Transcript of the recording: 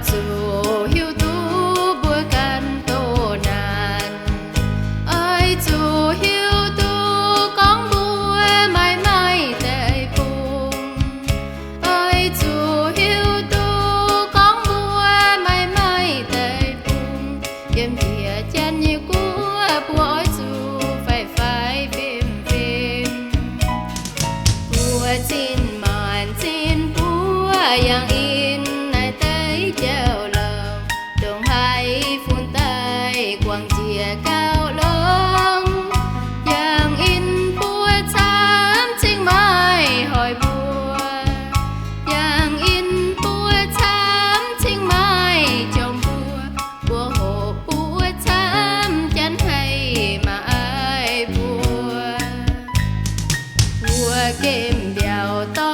จูหิวตูบัวกันโตนานเอ้ยจูหิวตูก้องบัวไม่แต่ปุงเอ้ยจูหิวตูก้องบัวไม่แต่ปุงเยี่ยมเพียจันยี่กัวบัวอ้อยจูไฟฟิมบัวจินมานจินบัวยังอินchào lòng đồng hai phun tay quăng chìa cao lông vàng in bùa xám trên mai hỏi bùa vàng in bùa xám trên mai chồng bùa hồ bùa xám chắn hay mà ai bùa kem đèo to